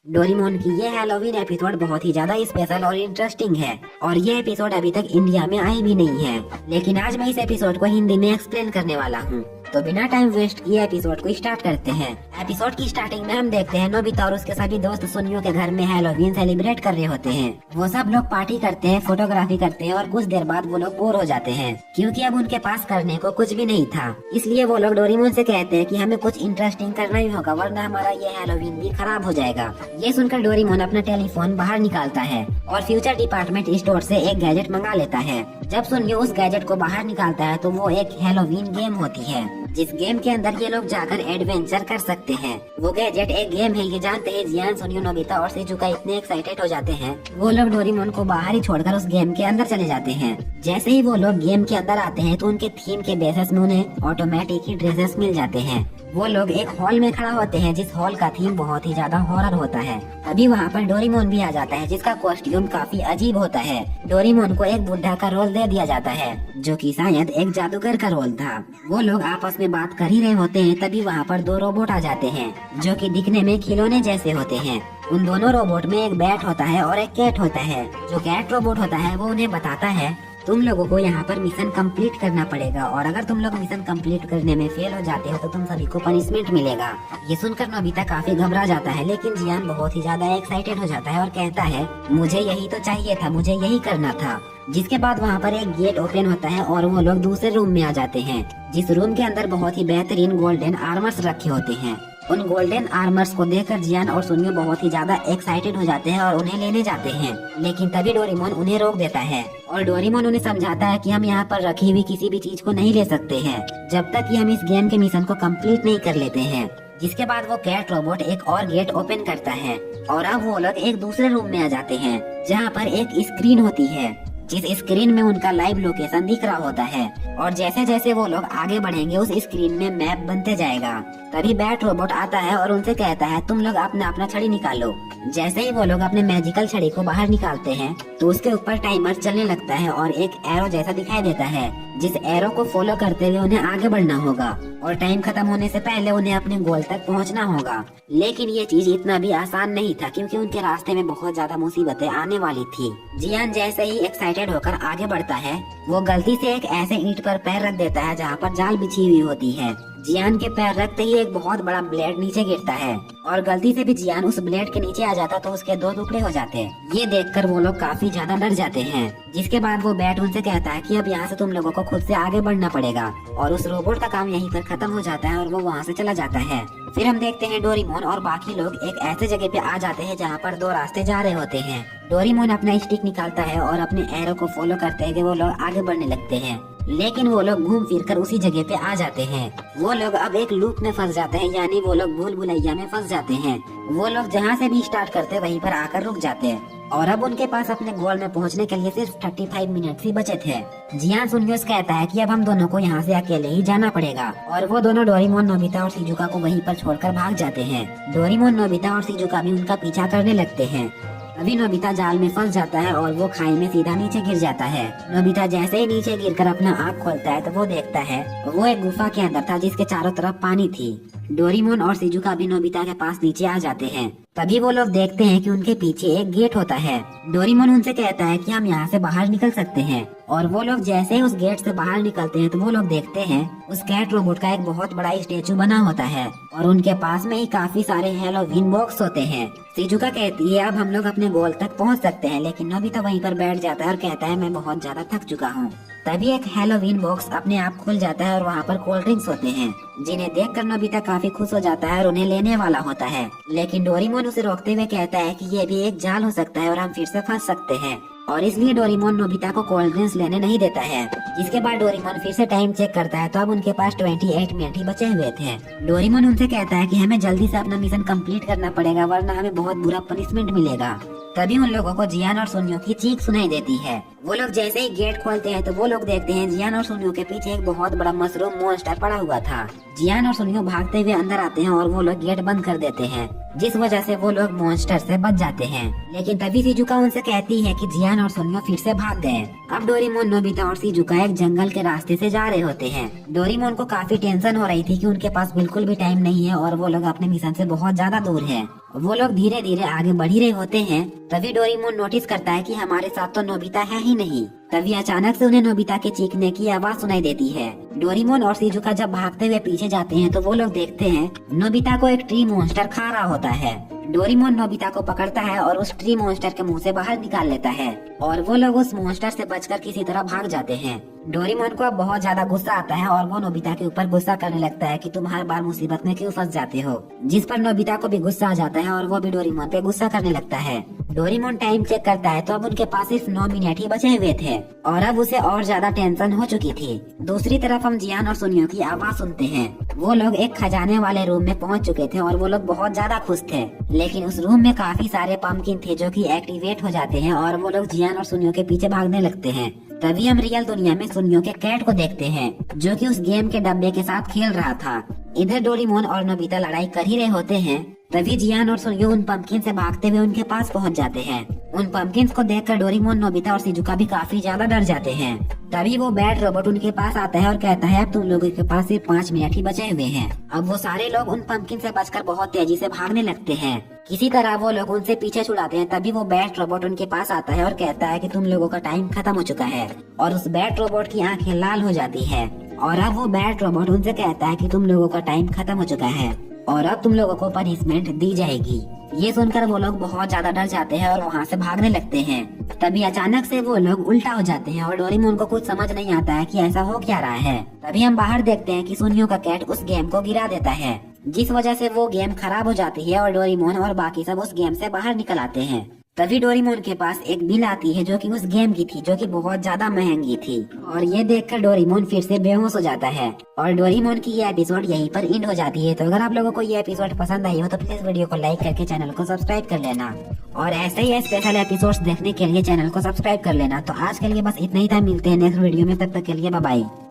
Doraemon की ये Halloween episode बहुत ही ज्यादा स्पेशल और इंटरेस्टिंग है और ये एपिसोड अभी तक इंडिया में आई भी नहीं है, लेकिन आज मैं इस एपिसोड को हिंदी में एक्सप्लेन करने वाला हूँ। तो बिना टाइम वेस्ट किए एपिसोड को स्टार्ट करते हैं। एपिसोड की स्टार्टिंग में हम देखते हैं नोबिता और उसके सभी दोस्त सुनियो के घर में हैलोवीन सेलिब्रेट कर रहे होते हैं। वो सब लोग पार्टी करते हैं, फोटोग्राफी करते हैं और कुछ देर बाद वो लोग बोर हो जाते हैं क्योंकि अब उनके पास करने को कुछ भी नहीं था। इसलिए वो लोग डोरेमोन से कहते हैं कि हमें कुछ इंटरेस्टिंग करना ही होगा वरना हमारा ये हैलोवीन भी खराब हो जाएगा। ये सुनकर डोरेमोन अपना टेलीफोन बाहर निकालता है और फ्यूचर डिपार्टमेंट स्टोर से एक गैजेट मंगा लेता है। जब सुनियो उस गैजेट को बाहर निकालता है तो वो एक हैलोवीन गेम होती है जिस गेम के अंदर ये लोग जाकर एडवेंचर कर सकते हैं। वो गैजेट एक गेम है, ये जानते हैं जियान, सुनियो, नोबिता और शिजुका इतने एक्साइटेड हो जाते हैं वो लोग डोरेमोन को बाहर ही छोड़कर उस गेम के अंदर चले जाते हैं। जैसे ही वो लोग गेम के अंदर आते हैं तो उनके थीम के बेसिस में उन्हें ऑटोमेटिक ही ड्रेसेस मिल जाते हैं। वो लोग एक हॉल में खड़ा होते हैं जिस हॉल का थीम बहुत ही ज्यादा हॉरर होता है। अभी वहाँ पर डोरेमोन भी आ जाता है जिसका कॉस्ट्यूम काफी अजीब होता है। डोरेमोन को एक बुढ़ा का रोल दे दिया जाता है जो कि शायद एक जादूगर का रोल था। वो लोग आपस में बात कर ही रहे होते हैं तभी वहाँ पर दो रोबोट आ जाते हैं जो कि दिखने में खिलौने जैसे होते हैं। उन दोनों रोबोट में एक बैट होता है और एक कैट होता है। जो कैट रोबोट होता है वो उन्हें बताता है तुम लोगों को यहाँ पर मिशन कंप्लीट करना पड़ेगा और अगर तुम लोग मिशन कंप्लीट करने में फेल हो जाते हो तो तुम सभी को पनिशमेंट मिलेगा। ये सुनकर नोबिता काफी घबरा जाता है लेकिन जियान बहुत ही ज्यादा एक्साइटेड हो जाता है और कहता है मुझे यही तो चाहिए था, मुझे यही करना था। जिसके बाद वहाँ पर एक गेट ओपन होता है और वो लोग दूसरे रूम में आ जाते हैं जिस रूम के अंदर बहुत ही बेहतरीन गोल्डन आर्मर्स रखे होते हैं। उन गोल्डन आर्मर्स को देखकर जियान और सुनियो बहुत ही ज्यादा एक्साइटेड हो जाते हैं और उन्हें लेने जाते हैं, लेकिन तभी डोरेमोन उन्हें रोक देता है और डोरेमोन उन्हें समझाता है कि हम यहाँ पर रखी हुई किसी भी चीज को नहीं ले सकते हैं जब तक कि हम इस गेम के मिशन को कंप्लीट नहीं कर लेते हैं। जिसके बाद वो कैट रोबोट एक और गेट ओपन करता है और अब वो लोग एक दूसरे रूम में आ जाते हैं जहाँ पर एक स्क्रीन होती है जिस स्क्रीन में उनका लाइव लोकेशन दिख रहा होता है और जैसे जैसे वो लोग आगे बढ़ेंगे उस स्क्रीन में मैप बनते जाएगा। तभी बैट रोबोट आता है और उनसे कहता है तुम लोग अपना अपना छड़ी निकालो। जैसे ही वो लोग अपने मैजिकल छड़ी को बाहर निकालते हैं तो उसके ऊपर टाइमर चलने लगता है और एक एरो जैसा दिखाई देता है जिस एरो को फॉलो करते हुए उन्हें आगे बढ़ना होगा और टाइम खत्म होने से पहले उन्हें अपने गोल तक पहुंचना होगा। लेकिन ये चीज इतना भी आसान नहीं था क्योंकि उनके रास्ते में बहुत ज्यादा मुसीबतें आने वाली थी। जियान जैसे ही एक्साइटेड होकर आगे बढ़ता है वो गलती से एक ऐसे ईंट पर पैर रख देता है जहाँ पर जाल बिछी हुई होती है। जियान के पैर रखते ही एक बहुत बड़ा ब्लेड नीचे गिरता है और गलती से भी जियान उस ब्लेड के नीचे आ जाता तो उसके दो टुकड़े हो जाते। ये देखकर वो लोग काफी ज्यादा डर जाते हैं। जिसके बाद वो बैट उनसे कहता है कि अब यहाँ से तुम लोगों को खुद से आगे बढ़ना पड़ेगा और उस रोबोट का काम यहीं पर खत्म हो जाता है और वो वहाँ से चला जाता है। फिर हम देखते हैं डोरेमोन और बाकी लोग एक ऐसे जगह पे आ जाते हैं जहाँ पर दो रास्ते जा रहे होते हैं। डोरेमोन अपना स्टिक निकालता है और अपने एरो को फॉलो करते हुए वो लोग आगे बढ़ने लगते हैं, लेकिन वो लोग घूम फिर कर उसी जगह पे आ जाते हैं। वो लोग अब एक लूप में फंस जाते हैं, यानी वो लोग भूल भुलैया में फंस जाते हैं। वो लोग जहाँ से भी स्टार्ट करते वहीं पर आकर रुक जाते हैं और अब उनके पास अपने गोल में पहुँचने के लिए सिर्फ 35 मिनट ही बचे थे। जियान सुनियो कहता है कि अब हम दोनों को यहाँ से अकेले ही जाना पड़ेगा और वो दोनों डोरेमोन, नोबिता और शिजुका को वहीं पर छोड़कर भाग जाते हैं। डोरेमोन, नोबिता और शिजुका भी उनका पीछा करने लगते हैं। अभी नोबिता जाल में फंस जाता है और वो खाई में सीधा नीचे गिर जाता है। नोबिता जैसे ही नीचे गिरकर अपना आँख खोलता है तो वो देखता है वो एक गुफा के अंदर था जिसके चारों तरफ पानी थी। डोरेमोन और शिजुका भी नोबिता के पास नीचे आ जाते हैं। तभी वो लोग देखते हैं कि उनके पीछे एक गेट होता है। डोरेमोन उनसे कहता है कि हम यहाँ से बाहर निकल सकते हैं और वो लोग जैसे ही उस गेट से बाहर निकलते हैं तो वो लोग देखते हैं उस कैट रोबोट का एक बहुत बड़ा स्टेचू बना होता है और उनके पास में ही काफी सारे हैलोवीन बॉक्स होते हैं। शिजुका कहती है अब हम लोग अपने गोल तक पहुँच सकते हैं, लेकिन नोबिता वहीं पर बैठ जाता है और कहता है मैं बहुत ज्यादा थक चुका हूँ। तभी एक हैलोवीन बॉक्स अपने आप खुल जाता है और वहाँ पर कोल्ड ड्रिंक्स होते हैं जिन्हें देखकर नोबिता काफी खुश हो जाता है और उन्हें लेने वाला होता है, लेकिन डोरेमोन उसे रोकते हुए कहता है कि ये भी एक जाल हो सकता है और हम फिर से फंस सकते हैं और इसलिए डोरेमोन नोबिता को कोल्ड ड्रिंक्स लेने नहीं देता है। जिसके बाद डोरेमोन फिर से टाइम चेक करता है तो अब उनके पास 28 मिनट ही बचे हुए थे। डोरेमोन उनसे कहता है कि हमें जल्दी से अपना मिशन कंप्लीट करना पड़ेगा वरना हमें बहुत बुरा पनिशमेंट मिलेगा। तभी उन लोगों को जियान और सुनियो की चीख सुनाई देती है। वो लोग जैसे ही गेट खोलते हैं तो वो लोग देखते हैं जियान और सुनियो के पीछे एक बहुत बड़ा मशरूम मॉन्स्टर पड़ा हुआ था। जियान और सुनियो भागते हुए अंदर आते हैं और वो लोग गेट बंद कर देते हैं जिस वजह से वो लोग मॉन्स्टर से बच जाते हैं। लेकिन तभी शिजुका उनसे कहती है कि जियान और सुनियो फिर से भाग गए। अब डोरेमोन, नोबिता और शिजुका एक जंगल के रास्ते से जा रहे होते हैं। डोरेमोन को काफी टेंशन हो रही थी कि उनके पास बिल्कुल भी टाइम नहीं है और वो लोग अपने मिशन से बहुत ज्यादा दूर है। वो लोग धीरे धीरे आगे बढ़ ही रहे होते हैं। तभी डोरेमोन नोटिस करता है कि हमारे साथ तो नोबिता है ही नहीं। तभी अचानक से उन्हें नोबिता के चीखने की आवाज सुनाई देती है। डोरेमोन और शिजुका जब भागते हुए पीछे जाते हैं तो वो लोग देखते हैं नोबिता को एक ट्री मॉन्स्टर खा रहा होता है। डोरेमोन नोबिता को पकड़ता है और उस ट्री मॉन्स्टर के मुंह से बाहर निकाल लेता है और वो लोग उस मॉन्स्टर से बचकर किसी तरह भाग जाते हैं। डोरेमोन को अब बहुत ज्यादा गुस्सा आता है और वो नोबिता के ऊपर गुस्सा करने लगता है कि तुम हर बार मुसीबत में क्यों फंस जाते हो, जिस पर नोबिता को भी गुस्सा आ जाता है और वो भी डोरेमोन पे गुस्सा करने लगता है। डोरेमोन टाइम चेक करता है तो अब उनके पास सिर्फ 9 मिनट ही बचे हुए थे और अब उसे और ज्यादा टेंशन हो चुकी थी। दूसरी तरफ हम जियान और सुनियो की आवाज सुनते हैं। वो लोग एक खजाने वाले रूम में पहुंच चुके थे और वो लोग बहुत ज्यादा खुश थे, लेकिन उस रूम में काफी सारे पंपकिन थे जो कि एक्टिवेट हो जाते हैं और वो लोग जियान और सुनियो के पीछे भागने लगते हैं। तभी हम रियल दुनिया में सुनियो के कैट को देखते हैं जो कि उस गेम के डब्बे के साथ खेल रहा था। इधर डोरेमोन और नोबिता लड़ाई कर ही रहे होते हैं। तभी जियान और सुनियो उन पंपकिन से भागते हुए उनके पास पहुंच जाते हैं। उन पंपकिन्स को देखकर डोरेमोन, नोबिता और शिजुका भी काफी ज्यादा डर जाते हैं। तभी वो बैट रोबोट उनके पास आता है और कहता है अब तुम लोगों के पास सिर्फ 5 मिनट ही बचे हुए हैं। अब वो सारे लोग उन पंपकिन से बचकर बहुत तेजी से भागने लगते हैं। किसी तरह वो लोग उनसे पीछे छुड़ाते हैं। तभी वो बैट रोबोट उनके पास आता है और कहता है कि तुम लोगों का टाइम खत्म हो चुका है और उस बैट रोबोट की आंखें लाल हो जाती है और अब वो बैट रोबोट उनसे कहता है कि तुम लोगों का टाइम खत्म हो चुका है और अब तुम लोगों को पनिशमेंट दी जाएगी। ये सुनकर वो लोग बहुत ज्यादा डर जाते हैं और वहाँ से भागने लगते हैं। तभी अचानक से वो लोग उल्टा हो जाते हैं और डोरेमोन को कुछ समझ नहीं आता है कि ऐसा हो क्या रहा है। तभी हम बाहर देखते हैं कि सुनियो का कैट उस गेम को गिरा देता है, जिस वजह से वो गेम खराब हो जाती है और डोरेमोन और बाकी सब उस गेम से बाहर निकल आते हैं। तभी डोरेमोन के पास एक बिल आती है जो कि उस गेम की थी, जो कि बहुत ज्यादा महंगी थी और ये देखकर डोरेमोन फिर से बेहोश हो जाता है और डोरेमोन की ये एपिसोड यहीं पर एंड हो जाती है। तो अगर आप लोगों को ये एपिसोड पसंद आई हो तो प्लीज वीडियो को लाइक करके चैनल को सब्सक्राइब कर लेना और ऐसे ही स्पेशल एपिसोड्स देखने के लिए चैनल को सब्सक्राइब कर लेना। तो आज के लिए बस इतना ही था, मिलते हैं नेक्स्ट वीडियो में, तब तक के लिए बाय बाय।